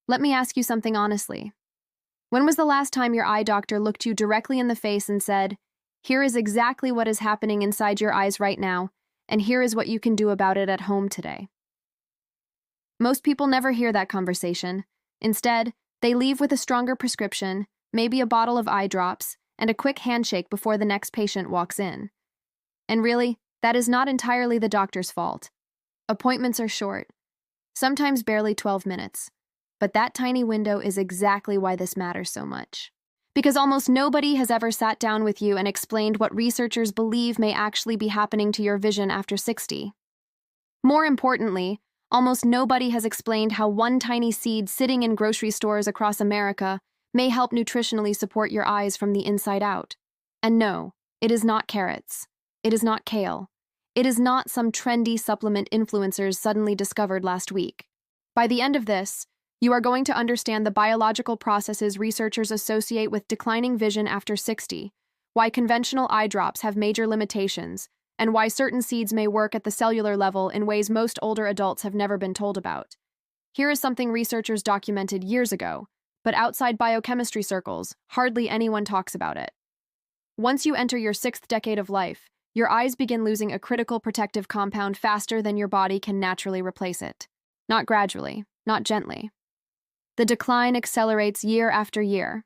Let me ask you something honestly. When was the last time your eye doctor looked you directly in the face and said, "Here is exactly what is happening inside your eyes right now, and here is what you can do about it at home today"? Most people never hear that conversation. Instead, they leave with a stronger prescription, maybe a bottle of eye drops, and a quick handshake before the next patient walks in. And really, that is not entirely the doctor's fault. Appointments are short, sometimes barely 12 minutes. But that tiny window is exactly why this matters so much. Because almost nobody has ever sat down with you and explained what researchers believe may actually be happening to your vision after 60. More importantly, almost nobody has explained how one tiny seed sitting in grocery stores across America may help nutritionally support your eyes from the inside out. And no, it is not carrots. It is not kale. It is not some trendy supplement influencers suddenly discovered last week. By the end of this, you are going to understand the biological processes researchers associate with declining vision after 60, why conventional eye drops have major limitations, and why certain seeds may work at the cellular level in ways most older adults have never been told about. Here is something researchers documented years ago, but outside biochemistry circles, hardly anyone talks about it. Once you enter your 6th decade of life, your eyes begin losing a critical protective compound faster than your body can naturally replace it. Not gradually, not gently. The decline accelerates year after year.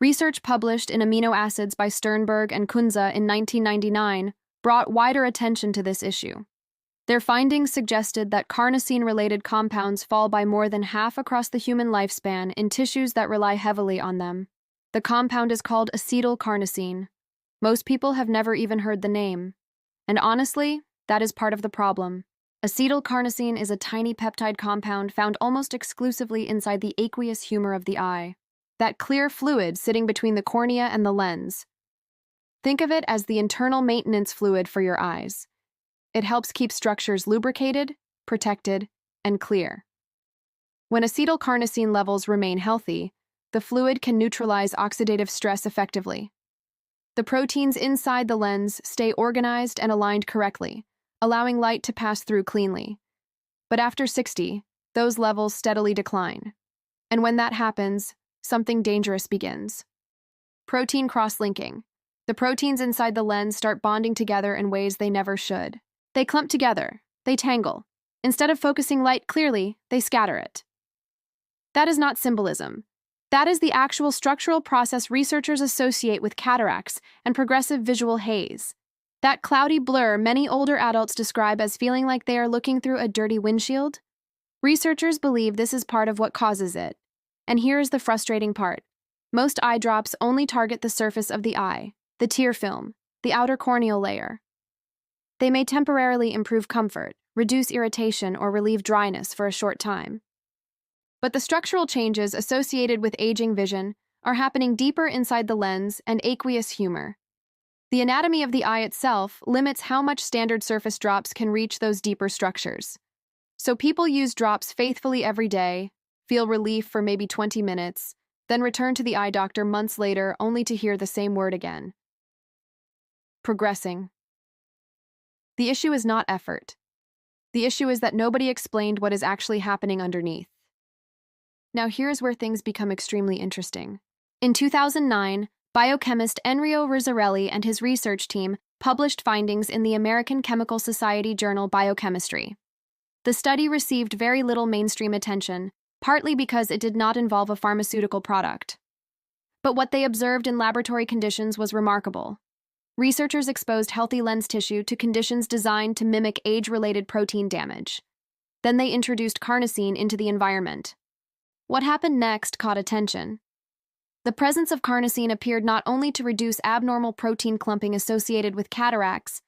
Research published in Amino Acids by Sternberg and Kunze in 1999 brought wider attention to this issue. Their findings suggested that carnosine-related compounds fall by more than half across the human lifespan in tissues that rely heavily on them. The compound is called acetylcarnosine. Most people have never even heard the name. And honestly, that is part of the problem. Acetylcarnosine is a tiny peptide compound found almost exclusively inside the aqueous humor of the eye, that clear fluid sitting between the cornea and the lens. Think of it as the internal maintenance fluid for your eyes. It helps keep structures lubricated, protected, and clear. When acetylcarnosine levels remain healthy, the fluid can neutralize oxidative stress effectively. The proteins inside the lens stay organized and aligned correctly, allowing light to pass through cleanly. But after 60, those levels steadily decline. And when that happens, something dangerous begins. Protein cross-linking. The proteins inside the lens start bonding together in ways they never should. They clump together, they tangle. Instead of focusing light clearly, they scatter it. That is not symbolism. That is the actual structural process researchers associate with cataracts and progressive visual haze. That cloudy blur many older adults describe as feeling like they are looking through a dirty windshield. Researchers believe this is part of what causes it. And here is the frustrating part. Most eye drops only target the surface of the eye, the tear film, the outer corneal layer. They may temporarily improve comfort, reduce irritation, or relieve dryness for a short time. But the structural changes associated with aging vision are happening deeper inside the lens and aqueous humor. The anatomy of the eye itself limits how much standard surface drops can reach those deeper structures. So people use drops faithfully every day, feel relief for maybe 20 minutes, then return to the eye doctor months later only to hear the same word again. Progressing. The issue is not effort. The issue is that nobody explained what is actually happening underneath. Now here's where things become extremely interesting. In 2009, biochemist Enrio Rizzarelli and his research team published findings in the American Chemical Society journal Biochemistry. The study received very little mainstream attention, partly because it did not involve a pharmaceutical product. But what they observed in laboratory conditions was remarkable. Researchers exposed healthy lens tissue to conditions designed to mimic age-related protein damage. Then they introduced carnosine into the environment. What happened next caught attention. The presence of carnosine appeared not only to reduce abnormal protein clumping associated with cataracts,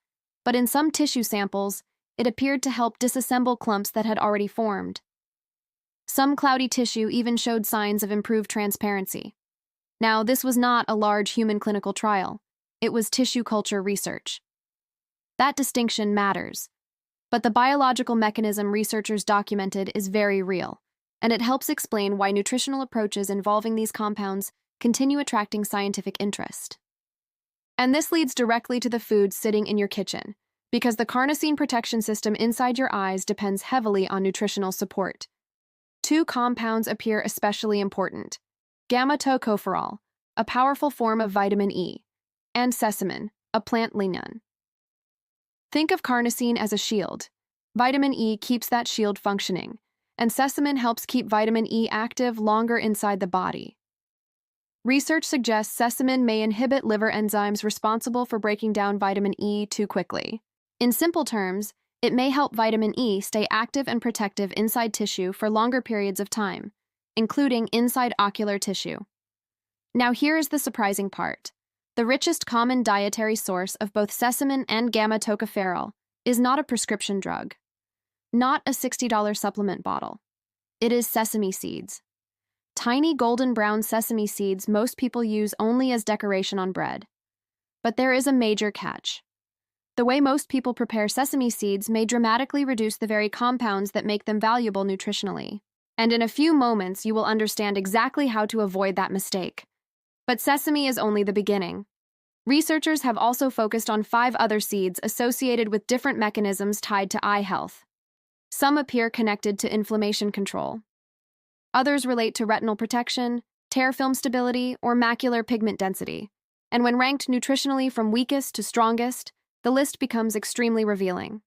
but in some tissue samples, it appeared to help disassemble clumps that had already formed. Some cloudy tissue even showed signs of improved transparency. Now, this was not a large human clinical trial. It was tissue culture research. That distinction matters, but the biological mechanism researchers documented is very real, and it helps explain why nutritional approaches involving these compounds continue attracting scientific interest. And this leads directly to the foods sitting in your kitchen, because the carnosine protection system inside your eyes depends heavily on nutritional support. two compounds appear especially important: gamma-tocopherol, a powerful form of vitamin E, and sesamin, a plant lignin. Think of carnosine as a shield. Vitamin E keeps that shield functioning, and sesamin helps keep vitamin E active longer inside the body. Research suggests sesamin may inhibit liver enzymes responsible for breaking down vitamin E too quickly. In simple terms, it may help vitamin E stay active and protective inside tissue for longer periods of time, including inside ocular tissue. Now here is the surprising part. The richest common dietary source of both sesamin and gamma-tocopherol is not a prescription drug, not a $60 supplement bottle. It is sesame seeds. Tiny golden brown sesame seeds most people use only as decoration on bread. But there is a major catch. The way most people prepare sesame seeds may dramatically reduce the very compounds that make them valuable nutritionally. And in a few moments, you will understand exactly how to avoid that mistake. But sesame is only the beginning. Researchers have also focused on 5 other seeds associated with different mechanisms tied to eye health. Some appear connected to inflammation control. Others relate to retinal protection, tear film stability, or macular pigment density. And when ranked nutritionally from weakest to strongest, the list becomes extremely revealing.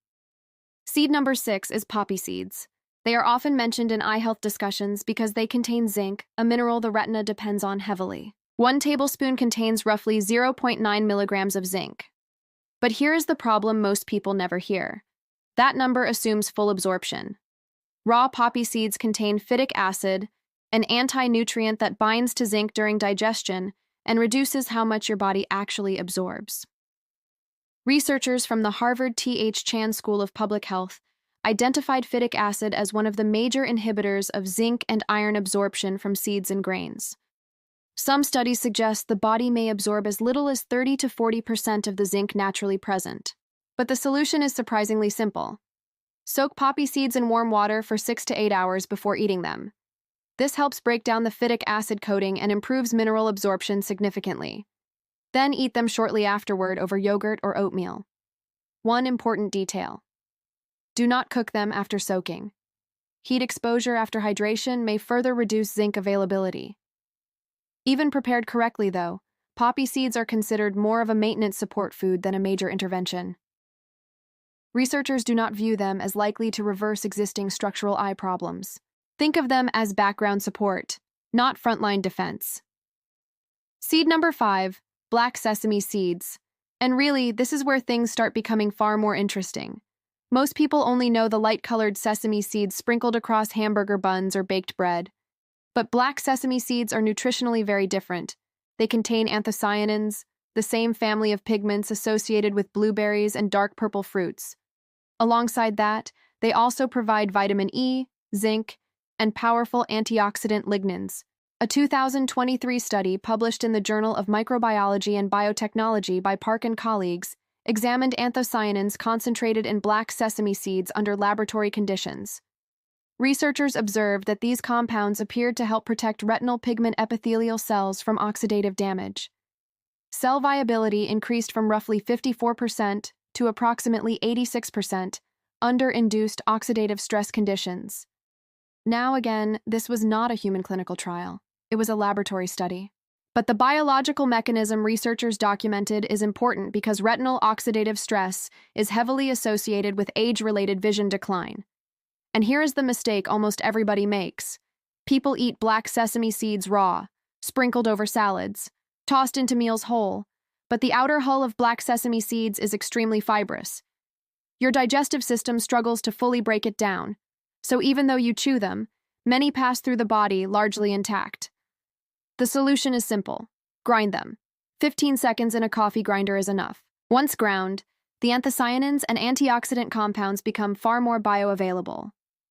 Seed number 6 is poppy seeds. They are often mentioned in eye health discussions because they contain zinc, a mineral the retina depends on heavily. 1 tablespoon contains roughly 0.9 milligrams of zinc. But here is the problem most people never hear. That number assumes full absorption. Raw poppy seeds contain phytic acid, an anti-nutrient that binds to zinc during digestion and reduces how much your body actually absorbs. Researchers from the Harvard T.H. Chan School of Public Health identified phytic acid as one of the major inhibitors of zinc and iron absorption from seeds and grains. Some studies suggest the body may absorb as little as 30 to 40% of the zinc naturally present. But the solution is surprisingly simple. Soak poppy seeds in warm water for 6 to 8 hours before eating them. This helps break down the phytic acid coating and improves mineral absorption significantly. Then eat them shortly afterward over yogurt or oatmeal. One important detail: do not cook them after soaking. Heat exposure after hydration may further reduce zinc availability. Even prepared correctly, though, poppy seeds are considered more of a maintenance support food than a major intervention. Researchers do not view them as likely to reverse existing structural eye problems. Think of them as background support, not frontline defense. Seed number 5, black sesame seeds. And really, this is where things start becoming far more interesting. Most people only know the light-colored sesame seeds sprinkled across hamburger buns or baked bread. But black sesame seeds are nutritionally very different. They contain anthocyanins, the same family of pigments associated with blueberries and dark purple fruits. Alongside that, they also provide vitamin E, zinc, and powerful antioxidant lignins. A 2023 study published in the Journal of Microbiology and Biotechnology by Park and colleagues examined anthocyanins concentrated in black sesame seeds under laboratory conditions. Researchers observed that these compounds appeared to help protect retinal pigment epithelial cells from oxidative damage. Cell viability increased from roughly 54% to approximately 86% under induced oxidative stress conditions. Now again, this was not a human clinical trial. It was a laboratory study. But the biological mechanism researchers documented is important because retinal oxidative stress is heavily associated with age-related vision decline. And here is the mistake almost everybody makes. People eat black sesame seeds raw, sprinkled over salads, tossed into meals whole, but the outer hull of black sesame seeds is extremely fibrous. Your digestive system struggles to fully break it down, so even though you chew them, many pass through the body largely intact. The solution is simple: grind them. 15 seconds in a coffee grinder is enough. Once ground, the anthocyanins and antioxidant compounds become far more bioavailable.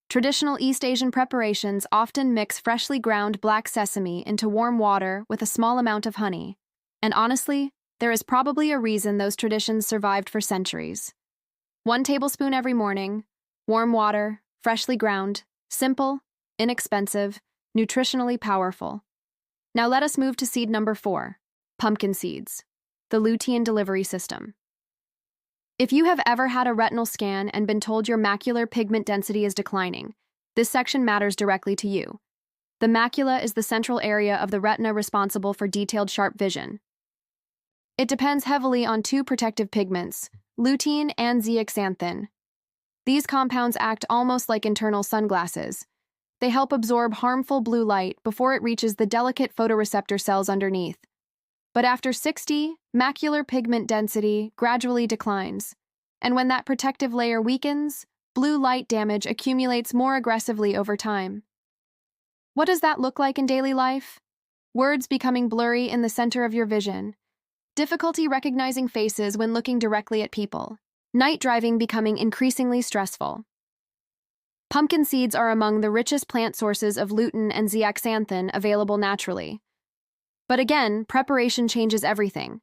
Traditional East Asian preparations often mix freshly ground black sesame into warm water with a small amount of honey. And honestly, there is probably a reason those traditions survived for centuries. 1 tablespoon every morning, warm water, freshly ground, simple, inexpensive, nutritionally powerful. Now let us move to seed number 4, pumpkin seeds, the lutein delivery system. If you have ever had a retinal scan and been told your macular pigment density is declining, This section matters directly to you. The macula is the central area of the retina responsible for detailed sharp vision. It depends heavily on two protective pigments, lutein and zeaxanthin. These compounds act almost like internal sunglasses. They help absorb harmful blue light before it reaches the delicate photoreceptor cells underneath. But after 60, macular pigment density gradually declines, and when that protective layer weakens, blue light damage accumulates more aggressively over time. What does that look like in daily life? Words becoming blurry in the center of your vision. Difficulty recognizing faces when looking directly at people. Night driving becoming increasingly stressful. Pumpkin seeds are among the richest plant sources of lutein and zeaxanthin available naturally. But again, preparation changes everything.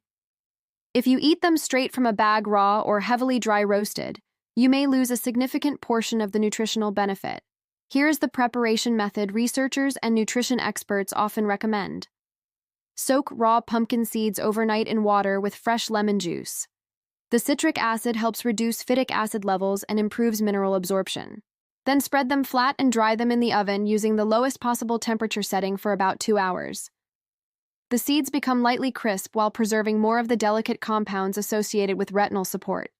If you eat them straight from a bag raw or heavily dry roasted, you may lose a significant portion of the nutritional benefit. Here is the preparation method researchers and nutrition experts often recommend. Soak raw pumpkin seeds overnight in water with fresh lemon juice. The citric acid helps reduce phytic acid levels and improves mineral absorption. Then spread them flat and dry them in the oven using the lowest possible temperature setting for about 2 hours. The seeds become lightly crisp while preserving more of the delicate compounds associated with retinal support.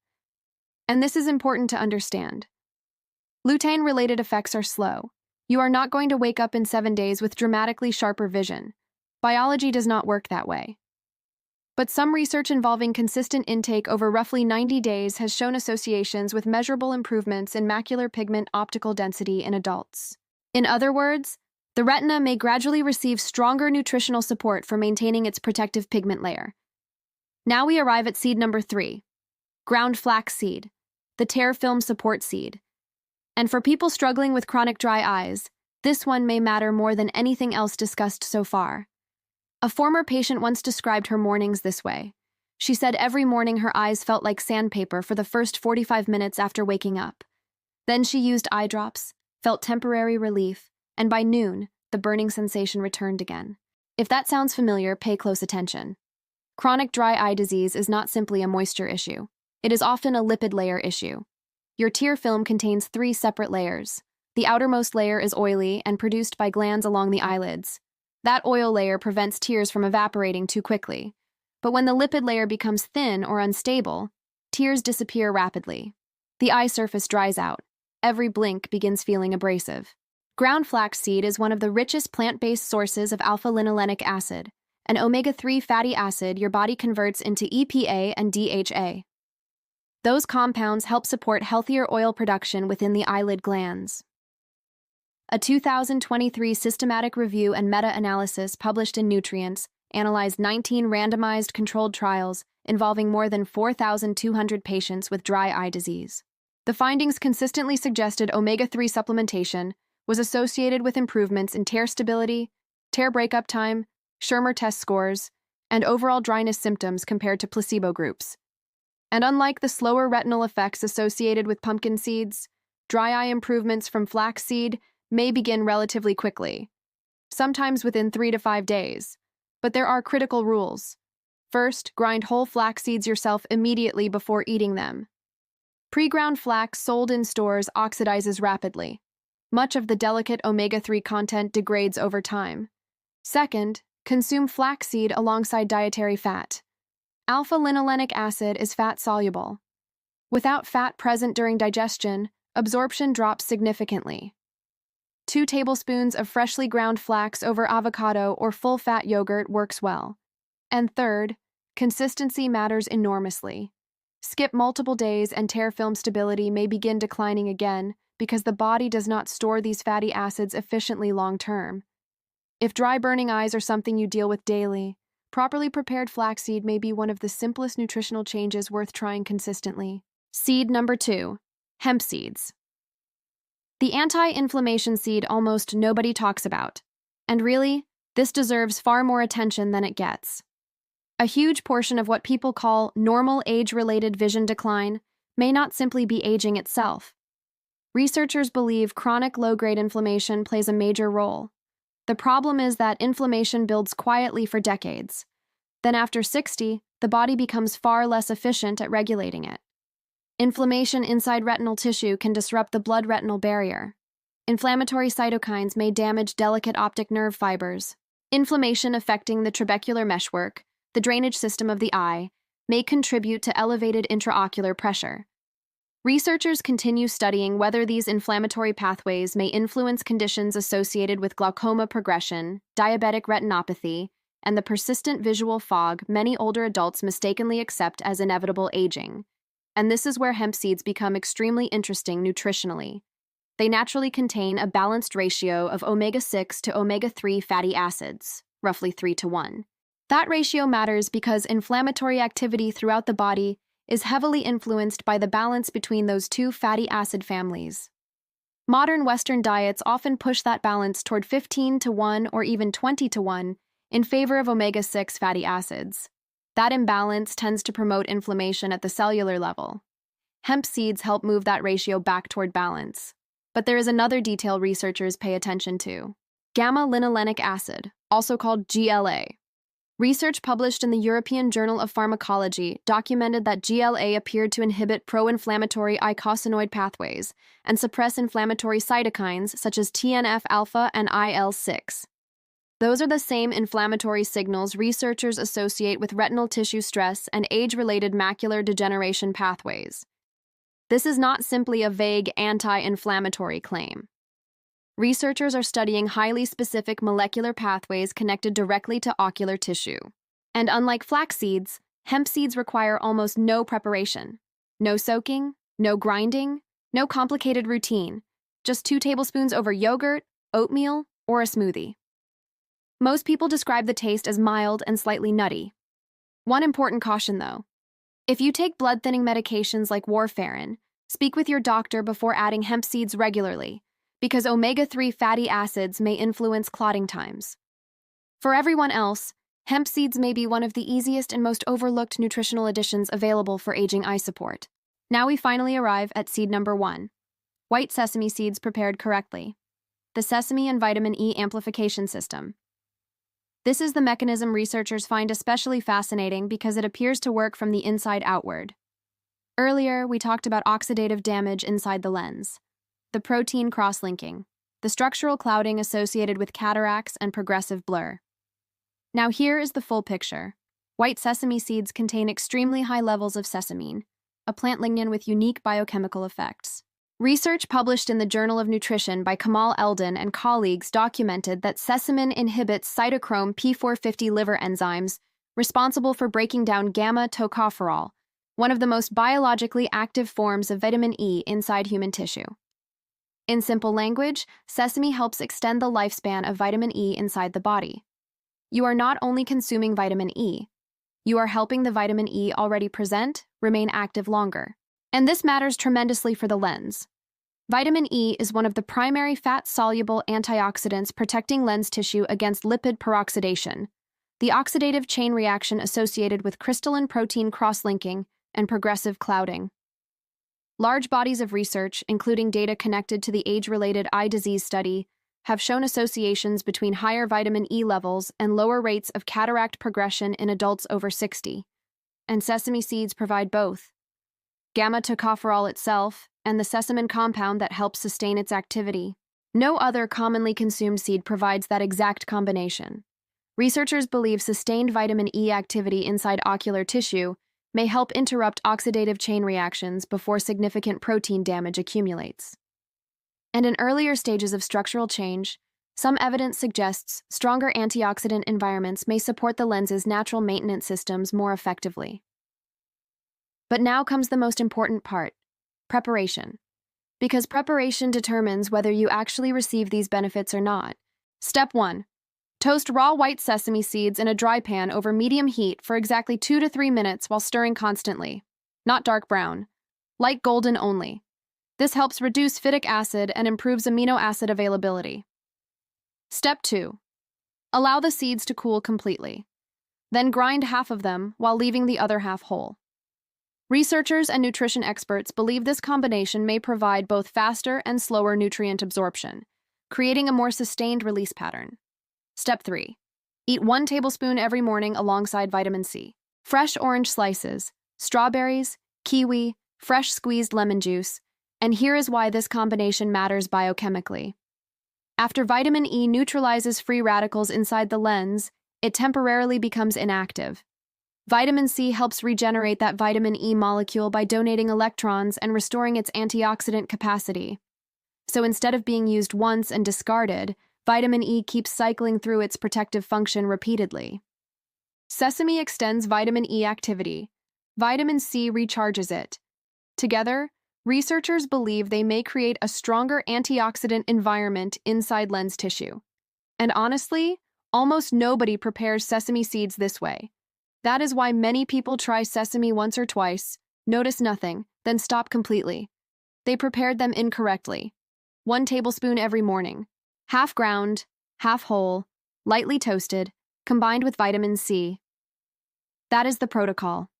And this is important to understand. Lutein-related effects are slow. You are not going to wake up in 7 days with dramatically sharper vision. Biology does not work that way. But some research involving consistent intake over roughly 90 days has shown associations with measurable improvements in macular pigment optical density in adults. In other words, the retina may gradually receive stronger nutritional support for maintaining its protective pigment layer. Now we arrive at seed number 3, ground flaxseed, the tear film support seed. And for people struggling with chronic dry eyes, this one may matter more than anything else discussed so far. A former patient once described her mornings this way. She said every morning her eyes felt like sandpaper for the first 45 minutes after waking up. Then she used eye drops, felt temporary relief, and by noon, the burning sensation returned again. If that sounds familiar, pay close attention. Chronic dry eye disease is not simply a moisture issue. It is often a lipid layer issue. Your tear film contains 3 separate layers. The outermost layer is oily and produced by glands along the eyelids. That oil layer prevents tears from evaporating too quickly. But when the lipid layer becomes thin or unstable, tears disappear rapidly. The eye surface dries out. Every blink begins feeling abrasive. Ground flaxseed is one of the richest plant-based sources of alpha-linolenic acid, an omega-3 fatty acid your body converts into EPA and DHA. Those compounds help support healthier oil production within the eyelid glands. A 2023 systematic review and meta-analysis published in Nutrients analyzed 19 randomized controlled trials involving more than 4,200 patients with dry eye disease. The findings consistently suggested omega-3 supplementation was associated with improvements in tear stability, tear breakup time, Schirmer test scores, and overall dryness symptoms compared to placebo groups. And unlike the slower retinal effects associated with pumpkin seeds, dry eye improvements from flaxseed may begin relatively quickly, sometimes within 3 to 5 days. But there are critical rules. First, grind whole flax seeds yourself immediately before eating them. Pre-ground flax sold in stores oxidizes rapidly. Much of the delicate omega-3 content degrades over time. Second, consume flaxseed alongside dietary fat. Alpha-linolenic acid is fat-soluble. Without fat present during digestion, absorption drops significantly. 2 tablespoons of freshly ground flax over avocado or full-fat yogurt works well. And third, consistency matters enormously. Skip multiple days and tear film stability may begin declining again because the body does not store these fatty acids efficiently long-term. If dry burning eyes are something you deal with daily, properly prepared flaxseed may be one of the simplest nutritional changes worth trying consistently. Seed number 2, hemp seeds. The anti-inflammation seed almost nobody talks about. And really, this deserves far more attention than it gets. A huge portion of what people call normal age-related vision decline may not simply be aging itself. Researchers believe chronic low-grade inflammation plays a major role. The problem is that inflammation builds quietly for decades. Then after 60, the body becomes far less efficient at regulating it. Inflammation inside retinal tissue can disrupt the blood-retinal barrier. Inflammatory cytokines may damage delicate optic nerve fibers. Inflammation affecting the trabecular meshwork, the drainage system of the eye, may contribute to elevated intraocular pressure. Researchers continue studying whether these inflammatory pathways may influence conditions associated with glaucoma progression, diabetic retinopathy, and the persistent visual fog many older adults mistakenly accept as inevitable aging. And this is where hemp seeds become extremely interesting nutritionally. They naturally contain a balanced ratio of omega-6 to omega-3 fatty acids, roughly 3:1. That ratio matters because inflammatory activity throughout the body is heavily influenced by the balance between those two fatty acid families. Modern Western diets often push that balance toward 15:1 or even 20:1 in favor of omega-6 fatty acids. That imbalance tends to promote inflammation at the cellular level. Hemp seeds help move that ratio back toward balance. But there is another detail researchers pay attention to: gamma-linolenic acid, also called GLA. Research published in the European Journal of Pharmacology documented that GLA appeared to inhibit pro-inflammatory eicosanoid pathways and suppress inflammatory cytokines such as TNF-alpha and IL-6. Those are the same inflammatory signals researchers associate with retinal tissue stress and age-related macular degeneration pathways. This is not simply a vague anti-inflammatory claim. Researchers are studying highly specific molecular pathways connected directly to ocular tissue. And unlike flax seeds, hemp seeds require almost no preparation. No soaking, no grinding, no complicated routine, just 2 tablespoons over yogurt, oatmeal, or a smoothie. Most people describe the taste as mild and slightly nutty. One important caution, though. If you take blood-thinning medications like warfarin, speak with your doctor before adding hemp seeds regularly, because omega-3 fatty acids may influence clotting times. For everyone else, hemp seeds may be one of the easiest and most overlooked nutritional additions available for aging eye support. Now we finally arrive at seed number 1. White sesame seeds prepared correctly. The sesame and vitamin E amplification system. This is the mechanism researchers find especially fascinating because it appears to work from the inside outward. Earlier, we talked about oxidative damage inside the lens, the protein cross-linking, the structural clouding associated with cataracts and progressive blur. Now here is the full picture. White sesame seeds contain extremely high levels of sesamine, a plant lignin with unique biochemical effects. Research published in the Journal of Nutrition by Kamal Eldon and colleagues documented that sesamine inhibits cytochrome P450 liver enzymes responsible for breaking down gamma-tocopherol, one of the most biologically active forms of vitamin E inside human tissue. In simple language, sesame helps extend the lifespan of vitamin E inside the body. You are not only consuming vitamin E, you are helping the vitamin E already present remain active longer. And this matters tremendously for the lens. Vitamin E is one of the primary fat-soluble antioxidants protecting lens tissue against lipid peroxidation, the oxidative chain reaction associated with crystalline protein cross-linking and progressive clouding. Large bodies of research, including data connected to the age-related eye disease study, have shown associations between higher vitamin E levels and lower rates of cataract progression in adults over 60. And sesame seeds provide both. Gamma-tocopherol itself, and the sesamine compound that helps sustain its activity. No other commonly consumed seed provides that exact combination. Researchers believe sustained vitamin E activity inside ocular tissue may help interrupt oxidative chain reactions before significant protein damage accumulates. And in earlier stages of structural change, some evidence suggests stronger antioxidant environments may support the lens's natural maintenance systems more effectively. But now comes the most important part: preparation. Because preparation determines whether you actually receive these benefits or not. Step 1. Toast raw white sesame seeds in a dry pan over medium heat for exactly 2 to 3 minutes while stirring constantly. Not dark brown. Light golden only. This helps reduce phytic acid and improves amino acid availability. Step 2. Allow the seeds to cool completely. Then grind half of them while leaving the other half whole. Researchers and nutrition experts believe this combination may provide both faster and slower nutrient absorption, creating a more sustained release pattern. Step 3. Eat 1 tablespoon every morning alongside vitamin C. Fresh orange slices, strawberries, kiwi, fresh squeezed lemon juice, and here is why this combination matters biochemically. After vitamin E neutralizes free radicals inside the lens, it temporarily becomes inactive. Vitamin C helps regenerate that vitamin E molecule by donating electrons and restoring its antioxidant capacity. So instead of being used once and discarded, vitamin E keeps cycling through its protective function repeatedly. Sesame extends vitamin E activity. Vitamin C recharges it. Together, researchers believe they may create a stronger antioxidant environment inside lens tissue. And honestly, almost nobody prepares sesame seeds this way. That is why many people try sesame once or twice, notice nothing, then stop completely. They prepared them incorrectly. 1 tablespoon every morning. Half ground, half whole, lightly toasted, combined with vitamin C. That is the protocol.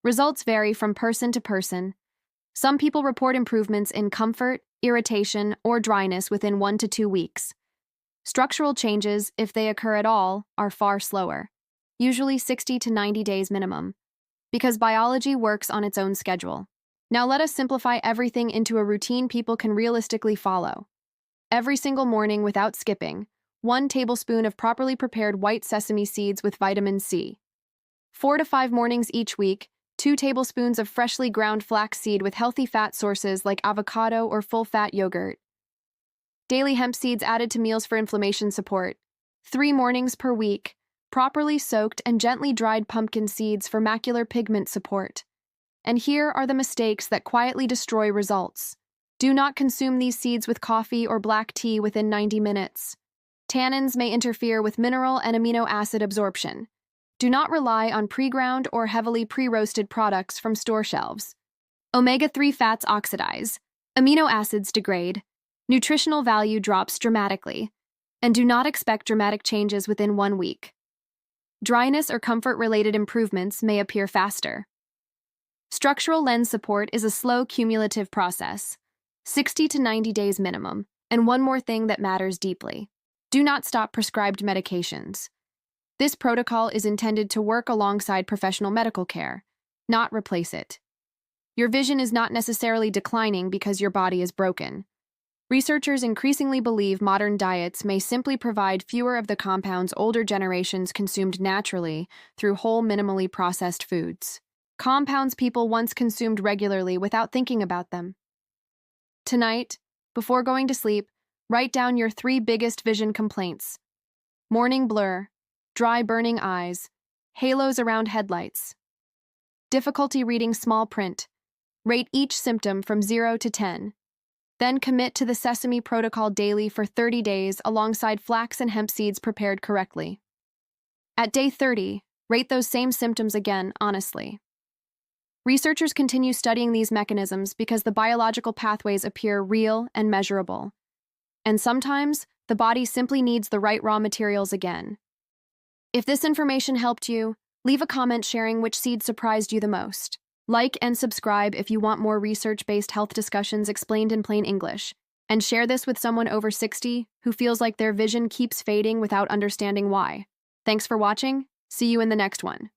Results vary from person to person. Some people report improvements in comfort, irritation, or dryness within 1 to 2 weeks. Structural changes, if they occur at all, are far slower, usually 60 to 90 days minimum, because biology works on its own schedule. Now let us simplify everything into a routine people can realistically follow. Every single morning without skipping, 1 tablespoon of properly prepared white sesame seeds with vitamin C. 4 to 5 mornings each week, 2 tablespoons of freshly ground flaxseed with healthy fat sources like avocado or full-fat yogurt. Daily hemp seeds added to meals for inflammation support. 3 mornings per week, properly soaked and gently dried pumpkin seeds for macular pigment support. And here are the mistakes that quietly destroy results. Do not consume these seeds with coffee or black tea within 90 minutes. Tannins may interfere with mineral and amino acid absorption. Do not rely on pre-ground or heavily pre-roasted products from store shelves. Omega-3 fats oxidize. Amino acids degrade. Nutritional value drops dramatically. And do not expect dramatic changes within 1 week. Dryness or comfort-related improvements may appear faster. Structural lens support is a slow cumulative process, 60 to 90 days minimum. And one more thing that matters deeply. Do not stop prescribed medications. This protocol is intended to work alongside professional medical care, not replace it. Your vision is not necessarily declining because your body is broken. Researchers increasingly believe modern diets may simply provide fewer of the compounds older generations consumed naturally through whole, minimally processed foods. Compounds people once consumed regularly without thinking about them. Tonight, before going to sleep, write down your 3 biggest vision complaints. Morning blur, dry burning eyes, halos around headlights. Difficulty reading small print. Rate each symptom from 0 to 10. Then commit to the Sesame Protocol daily for 30 days alongside flax and hemp seeds prepared correctly. At day 30, rate those same symptoms again, honestly. Researchers continue studying these mechanisms because the biological pathways appear real and measurable. And sometimes, the body simply needs the right raw materials again. If this information helped you, leave a comment sharing which seed surprised you the most. Like and subscribe if you want more research-based health discussions explained in plain English. And share this with someone over 60 who feels like their vision keeps fading without understanding why. Thanks for watching. See you in the next one.